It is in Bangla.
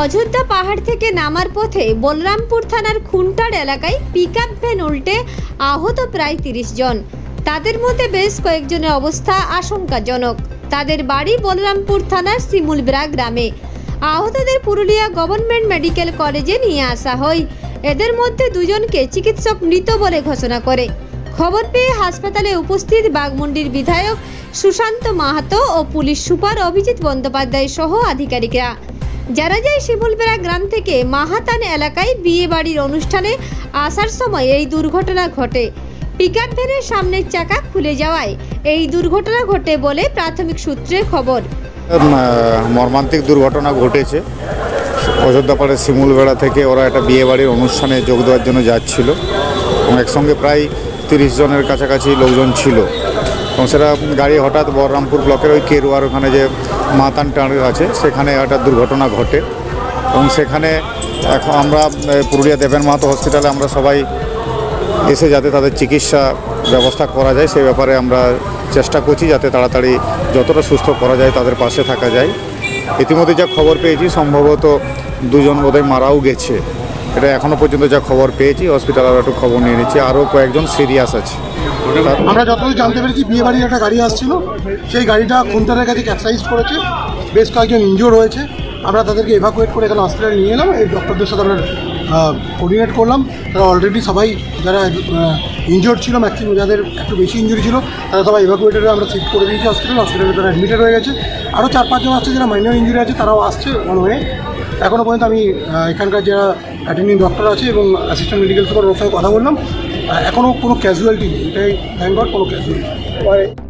অযোধ্যা পাহাড় থেকে নামার পথে বলরামপুর থানার খুনটার এলাকায় পিকআপ ভ্যান উল্টে আহত প্রায় ৩০ জন। তাদের মধ্যে বেশ কয়েকজনের অবস্থা আশঙ্কাজনক। তাদের বাড়ি বলরামপুর থানার শিমুলবেড়া গ্রামে। আহতদের পুরুলিয়া গভর্নমেন্ট মেডিকেল কলেজে নিয়ে আসা হয়। এদের মধ্যে দুজনকে চিকিৎসক মৃত বলে ঘোষণা করে। খবর পেয়ে হাসপাতালে উপস্থিত বাগমুন্ডির বিধায়ক সুশান্ত মাহাতো ও পুলিশ সুপার অভিজিৎ বন্দ্যোপাধ্যায় সহ আধিকারিকরা। যারা যায় শিমুলবেড়া গ্রাম থেকে মাহাতান এলাকায় বিয়ে বাড়ির অনুষ্ঠানে আসার সময় এই দুর্ঘটনা ঘটে। পিকআপ ভ্যানের সামনের চাকা খুলে যাওয়ায় এই দুর্ঘটনা ঘটে বলে প্রাথমিক সূত্রে খবর। মর্মান্তিক দুর্ঘটনা ঘটেছে। অযোধ্যা পাহাড়ের শিমুলবেড়া থেকে ওরা একটা বিয়ে বাড়ির অনুষ্ঠানে যোগ দেওয়ার জন্য যাচ্ছিল এবং একসঙ্গে প্রায় ৩০ জনের কাছাকাছি লোকজন ছিল এবং সেটা গাড়ি হঠাৎ বলরামপুর ব্লকের ওই কেরুয়ার ওখানে যে মাতান টাঁড় আছে সেখানে একটা দুর্ঘটনা ঘটে এবং সেখানে এখন আমরা পুরুলিয়া দেবেন মাহাতো হসপিটালে আমরা সবাই এসে যাতে তাদের চিকিৎসা ব্যবস্থা করা যায় সেই ব্যাপারে আমরা চেষ্টা করছি যাতে তাড়াতাড়ি যতটা সুস্থ করা যায় তাদের পাশে থাকা যায়। ইতিমধ্যে যা খবর পেয়েছি সম্ভবত দুজন বোধহয় মারাও গেছে, এটা এখনও পর্যন্ত যা খবর পেয়েছি। হসপিটালে আরও একটু খবর নিয়ে নিচ্ছি, আরও কয়েকজন সিরিয়াস আছে। আমরা যতদূর জানতে পেরেছি বিয়ে বাড়ির একটা গাড়ি আসছিল, সেই গাড়িটা খুনটারের কাছে ক্যাপসাইজ করেছে, বেশ কয়েকজন ইনজিওর হয়েছে। আমরা তাদেরকে এভাকুয়েট করে এখানে হসপিটালে নিয়ে এলাম। এই ডক্টরদের সাথে আমরা কোঅর্ডিনেট করলাম। তারা অলরেডি সবাই যারা ইনজিওর ছিল, ম্যাক্সিমাম যাদের একটু বেশি ইঞ্জুরি ছিল তারা সবাই এভাকুয়েটেড আমরা শিফট করে দিয়েছি হসপিটালে তারা অ্যাডমিটেড হয়ে গেছে। আরও ৪-৫ জন আসছে যারা মাইনর ইঞ্জুরি আছে, তারাও আসছে অন ওয়ে। এখনও পর্যন্ত আমি এখানকার যারা অ্যাটেন্ডিং ডক্টর আছে এবং অ্যাসিস্ট্যান্ট মেডিকেল সুপার ওর সঙ্গে কথা বললাম, এখনও কোনো ক্যাজুয়ালিটি নেই, এটাই থ্যাঙ্ক গড কোনো ক্যাজুয়ালিটি।